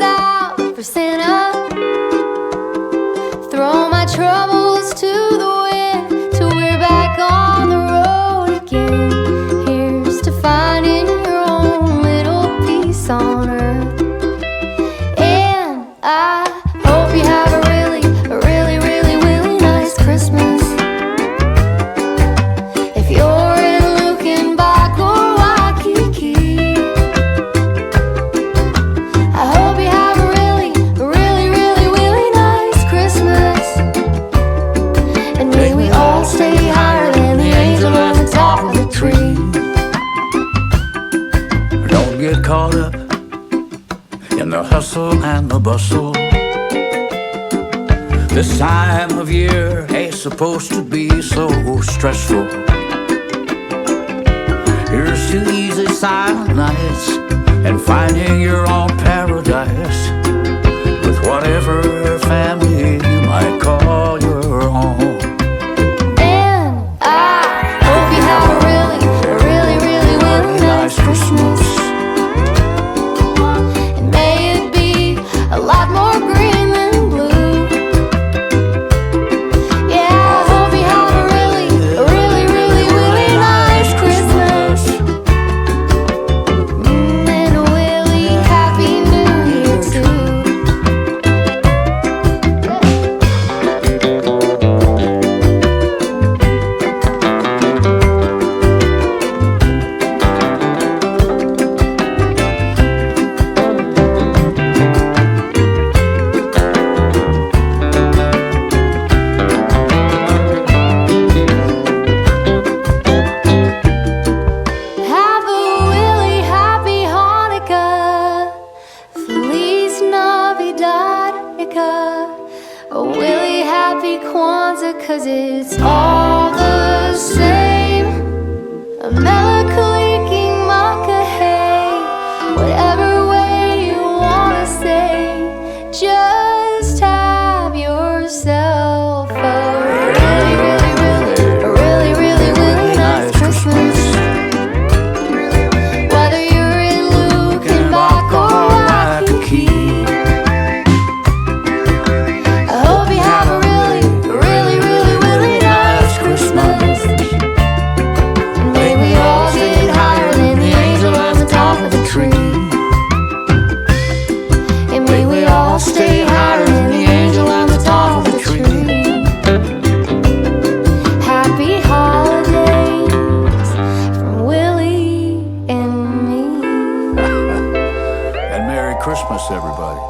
out for Santa. Throw my troubles to the wind till we're back on the road again. Here's to finding your own little peace on earth. And I hope you have a really, really nice Christmas. If you're in Lukenbach or Waikiki, I hope you have a really nice Christmas. And may we all stay higher than the angel on the top of the tree. Don't get caught up in the hustle and the bustle. This time of year ain't supposed to be so stressful. Here's to easy silent nights and finding your own paradise with whatever family you might call your own. And I hope you have a really nice Christmas. And may it be a lot more green than blue. Yeah, I hope you have a really nice Christmas. And a Willie, Happy New Year too. Have a Willie, happy Hanukkah. Feliz Navidad. A Willie, happy Kwanzaa, 'cause it's all the same. A Melakaliki Makahei, whatever way you wanna say. Just have yourself a really nice Christmas. Whether you're in Lukenbach or Waikiki, I hope you have a really nice Christmas. And may we all get higher than the angel on the top of the tree. And may we all stay higher than the angel on the top of the tree. Happy holidays from Willie and me. And Merry Christmas, everybody.